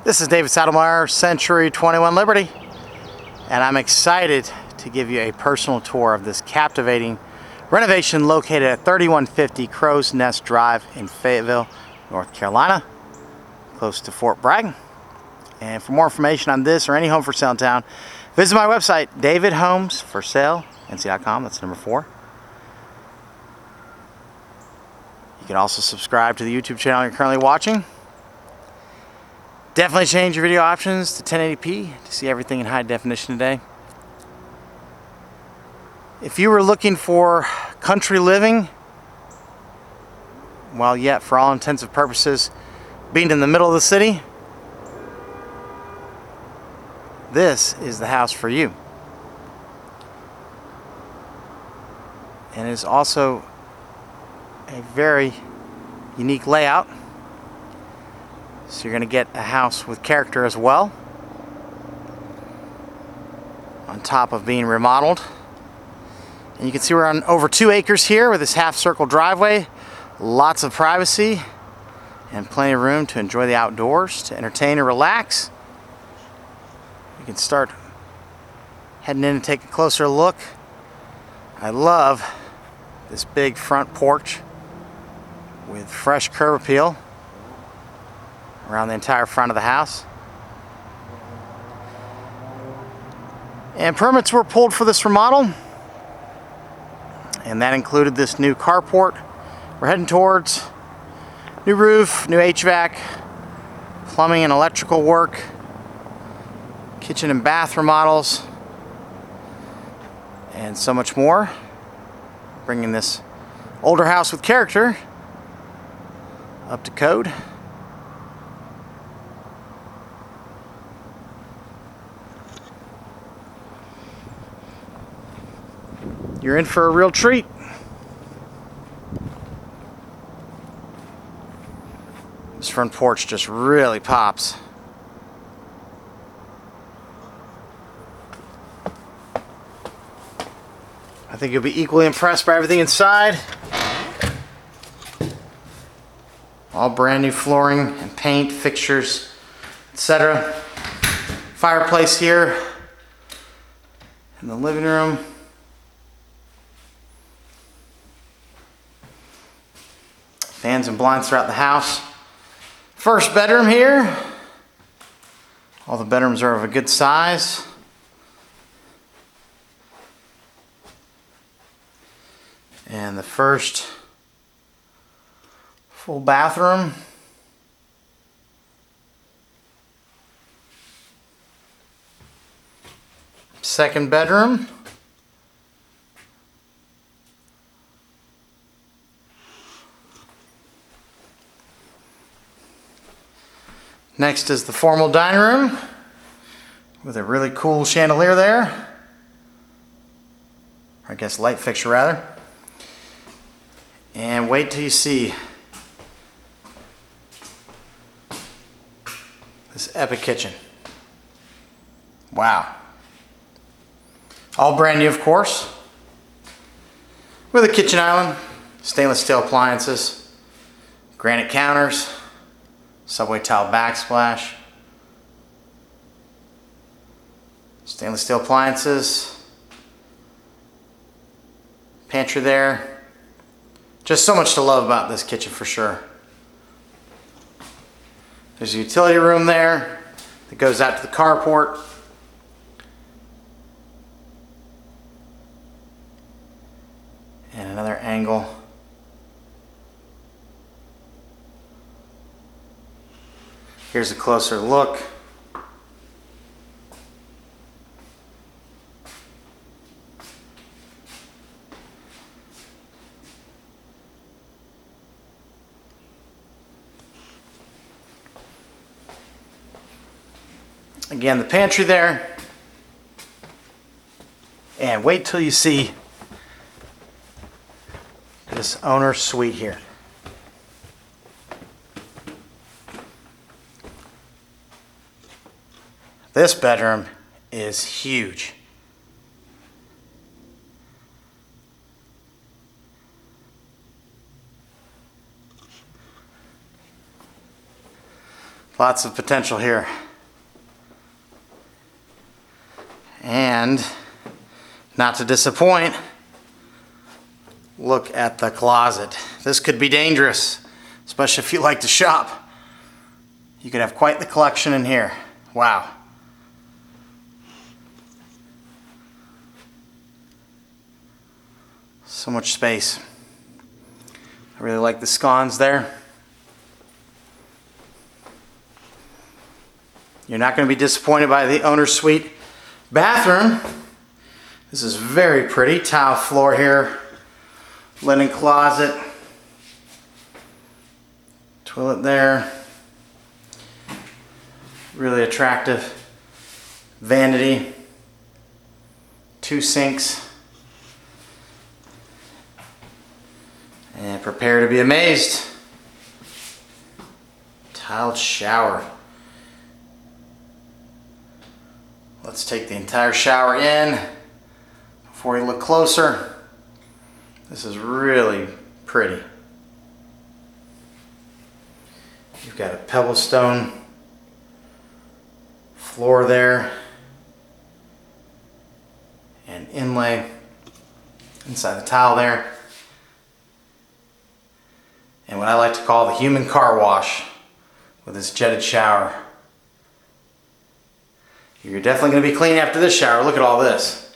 This is David Saddlemeyer, Century 21 Liberty, and I'm excited to give you a personal tour of this captivating renovation located at 3150 Crow's Nest Drive in Fayetteville, North Carolina, close to Fort Bragg. And for more information on this or any home for sale in town, visit my website, davidhomesforsale.nc.com. That's number 4. You can also subscribe to the YouTube channel you're currently watching. Definitely change your video options to 1080p to see everything in high definition today. If you were looking for country living, while yet for all intents and purposes being in the middle of the city, this is the house for you. And it is also a very unique layout. So you're going to get a house with character as well, on top of being remodeled. And you can see we're on over 2 acres here with this half-circle driveway. Lots of privacy and plenty of room to enjoy the outdoors, to entertain and relax. You can start heading in and take a closer look. I love this big front porch with fresh curb appeal around the entire front of the house. And permits were pulled for this remodel, and that included this new carport we're heading towards, new roof, new HVAC, plumbing and electrical work, kitchen and bath remodels, and so much more, bringing this older house with character up to code. You're in for a real treat. This front porch just really pops. I think you'll be equally impressed by everything inside. All brand new flooring and paint, fixtures, etc. Fireplace here in the living room. Fans and blinds throughout the house. First bedroom here. All the bedrooms are of a good size. And the first full bathroom. Second bedroom. Next is the formal dining room with a really cool chandelier there. I guess light fixture rather. And wait till you see this epic kitchen. Wow. All brand new, of course, with a kitchen island, stainless steel appliances, granite counters, subway tile backsplash, stainless steel appliances, pantry there. Just so much to love about this kitchen for sure. There's a utility room there that goes out to the carport. And another angle. Here's a closer look. Again, the pantry there. And wait till you see this owner's suite here. This bedroom is huge. Lots of potential here. And not to disappoint, look at the closet. This could be dangerous, especially if you like to shop. You could have quite the collection in here. Wow. So much space. I really like the scones there. You're not going to be disappointed by the owner's suite bathroom. This is very pretty. Tile floor here. Linen closet. Toilet there. Really attractive. Vanity. 2 sinks. And prepare to be amazed. Tiled shower. Let's take the entire shower in before we look closer. This is really pretty. You've got a pebble stone floor there and inlay inside the tile there. And what I like to call the human car wash with this jetted shower. You're definitely going to be clean after this shower. Look at all this.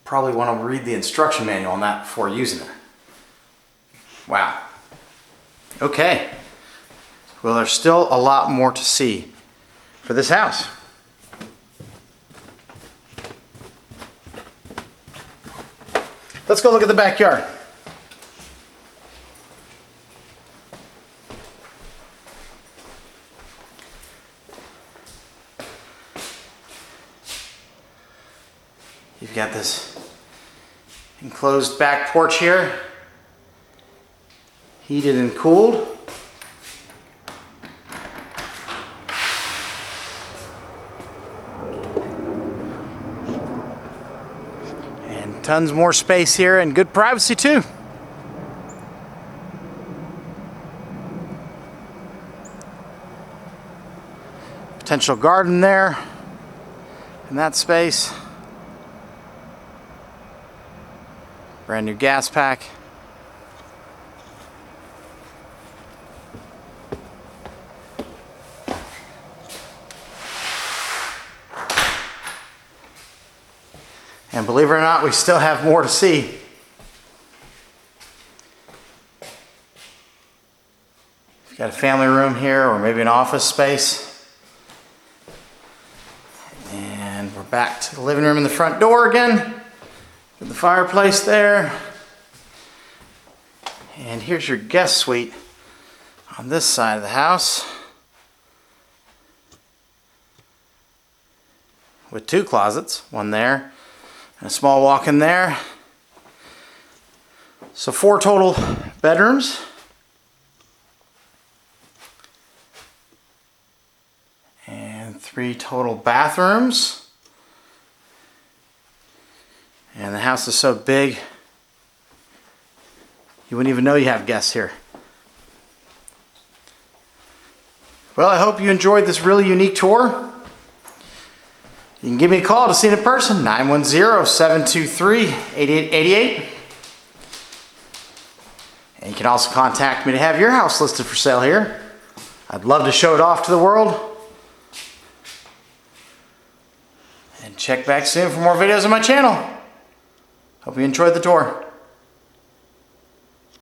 Probably want to read the instruction manual on that before using it. Wow. Okay. Well, there's still a lot more to see for this house. Let's go look at the backyard. You've got this enclosed back porch here, heated and cooled. And tons more space here and good privacy too. Potential garden there in that space. Brand new gas pack. And believe it or not, we still have more to see. We've got a family room here, or maybe an office space. And we're back to the living room and the front door again. With the fireplace there. And here's your guest suite on this side of the house. With 2 closets, one there and a small walk-in there. So 4 total bedrooms. And 3 total bathrooms. And the house is so big, you wouldn't even know you have guests here. Well, I hope you enjoyed this really unique tour. You can give me a call to see it in person, 910-723-8888. And you can also contact me to have your house listed for sale here. I'd love to show it off to the world. And check back soon for more videos on my channel. Hope you enjoyed the tour.